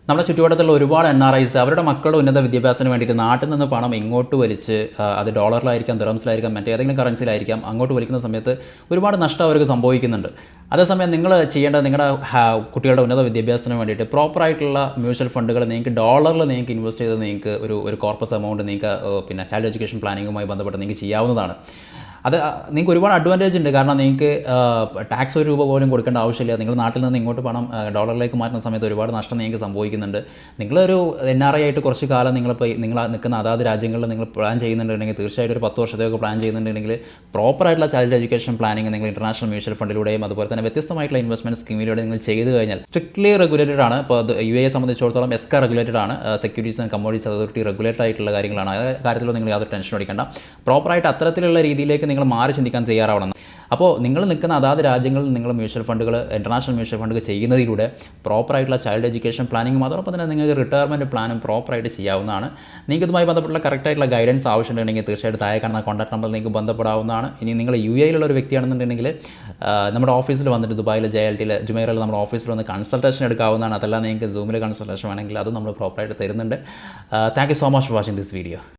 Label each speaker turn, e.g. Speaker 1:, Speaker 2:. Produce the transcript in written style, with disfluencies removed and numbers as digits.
Speaker 1: നമ്മുടെ ചുറ്റുവട്ടത്തുള്ള ഒരുപാട് NRIs അവരുടെ മക്കളുടെ ഉന്നത വിദ്യാഭ്യാസത്തിന് വേണ്ടിയിട്ട് നാട്ടിൽ നിന്ന് പണം ഇങ്ങോട്ട് വലിച്ച് അത് ഡോളറിലായിരിക്കാം, ദിർഹംസിലായിരിക്കാം, മറ്റേതെങ്കിലും കറൻസിയിലായിരിക്കാം അങ്ങോട്ട് വലിക്കുന്ന സമയത്ത് ഒരുപാട് നഷ്ടം അവർക്ക് സംഭവിക്കുന്നുണ്ട്. അതേസമയം നിങ്ങൾ ചെയ്യേണ്ടത് നിങ്ങളുടെ കുട്ടികളുടെ ഉന്നത വിദ്യാഭ്യാസത്തിന് വേണ്ടിയിട്ട് പ്രോപ്പറായിട്ടുള്ള മ്യൂച്വൽ ഫണ്ടുകൾ നിങ്ങൾക്ക് ഡോളറിൽ നിങ്ങൾക്ക് ഇൻവെസ്റ്റ് ചെയ്ത് നിങ്ങൾക്ക് ഒരു കോർപ്പസ് എമൗണ്ട് നിങ്ങൾക്ക് പിന്നെ ചൈൽഡ് എഡ്യൂക്കേഷൻ പ്ലാനിങ്ങുമായി ബന്ധപ്പെട്ട് നിങ്ങൾക്ക് ചെയ്യാവുന്നതാണ്. അത് നിങ്ങൾക്ക് ഒരുപാട് അഡ്വാൻറ്റേജ് ഉണ്ട്. കാരണം നിങ്ങൾക്ക് ടാക്സ് ₹1 പോലും കൊടുക്കേണ്ട ആവശ്യമില്ല. നിങ്ങൾ നാട്ടിൽ നിന്ന് ഇങ്ങോട്ട് പണം ഡോളറിലേക്ക് മാറ്റുന്ന സമയത്ത് ഒരുപാട് നഷ്ടം നിങ്ങൾക്ക് സംഭവിക്കുന്നുണ്ട്. നിങ്ങളൊരു NRI ആയിട്ട് കുറച്ച് കാലം നിങ്ങൾ നിൽക്കുന്ന അതാത് രാജ്യങ്ങളിൽ നിങ്ങൾ പ്ലാൻ ചെയ്യുന്നുണ്ടെങ്കിൽ തീർച്ചയായിട്ടും ഒരു 10 വർഷത്തേക്ക് പ്ലാൻ ചെയ്യുന്നുണ്ടെങ്കിൽ പ്രോപ്പറായിട്ടുള്ള ചൈൽഡ് എഡ്യൂക്കേഷൻ പ്ലാനിങ് നിങ്ങൾ ഇൻ്റർനാഷണൽ മ്യൂച്വൽ ഫണ്ടിലൂടെയും അതുപോലെ തന്നെ വ്യത്യസ്തമായിട്ടുള്ള ഇൻവെസ്റ്റ്മെൻറ്റ് സ്കീമിലൂടെ നിങ്ങൾ ചെയ്ത് കഴിഞ്ഞാൽ സ്ട്രിക്ട്ലി റെഗുലേറ്റഡ് ആണ്. ഇപ്പോൾ UAE സംബന്ധിച്ചിടത്തോളം ESCA റെഗുലേറ്റഡ് ആണ്. Securities and commodities authority regulated ആയിട്ടുള്ള കാര്യങ്ങളാണ്. ആ കാര്യത്തിൽ നിങ്ങൾ യാതൊരു ടെൻഷൻ അടിക്കേണ്ട. പ്രോപ്പറായിട്ട് അത്തരത്തിലുള്ള രീതിയിലേക്ക് നിങ്ങൾ മാറി ചിന്തിക്കാൻ തയ്യാറാവണം. അപ്പോൾ നിങ്ങൾ നിൽക്കുന്ന അതാത് രാജ്യങ്ങളിൽ നിങ്ങൾ മ്യൂച്വൽ ഫണ്ടുകൾ ഇൻ്റർനാഷണൽ മ്യൂച്വൽ ഫണ്ടുകൾ ചെയ്യുന്നതിലൂടെ പ്രോപ്പറായിട്ടുള്ള ചൈൽഡ് എഡ്യൂക്കേഷൻ പ്ലാനിങ്ങും അതോടൊപ്പം തന്നെ നിങ്ങൾക്ക് റിട്ടയർമെൻറ്റ് പ്ലാനും പ്രോപ്പറായിട്ട് ചെയ്യാവുന്നതാണ്. നിങ്ങൾക്ക് ഇതുമായി ബന്ധപ്പെട്ടുള്ള കറക്റ്റായിട്ടുള്ള ഗൈഡൻസ് ആവശ്യമുണ്ടെങ്കിൽ തീർച്ചയായിട്ടും താഴെ കാണുന്ന കോൺടാക്ട് നമ്പറിൽ നിങ്ങൾക്ക് ബന്ധപ്പെടാവുന്നതാണ്. ഇനി നിങ്ങൾ UAE ഒരു വ്യക്തിയാണെന്നുണ്ടെങ്കിൽ നമ്മുടെ ഓഫീസിൽ വന്നിട്ട് ദുബായിൽ JLTയിൽ ജുമൈറയിൽ നമ്മുടെ ഓഫീസിൽ വന്ന് കൺസൾട്ടേഷൻ എടുക്കാവുന്നതാണ്. അതല്ല നിങ്ങൾക്ക് Zoomൽ കൺസൾട്ടേഷൻ വേണമെങ്കിൽ അതും നമ്മൾ പ്രോപ്പറായിട്ട് തരുന്നുണ്ട്. Thank you so much for watching this video.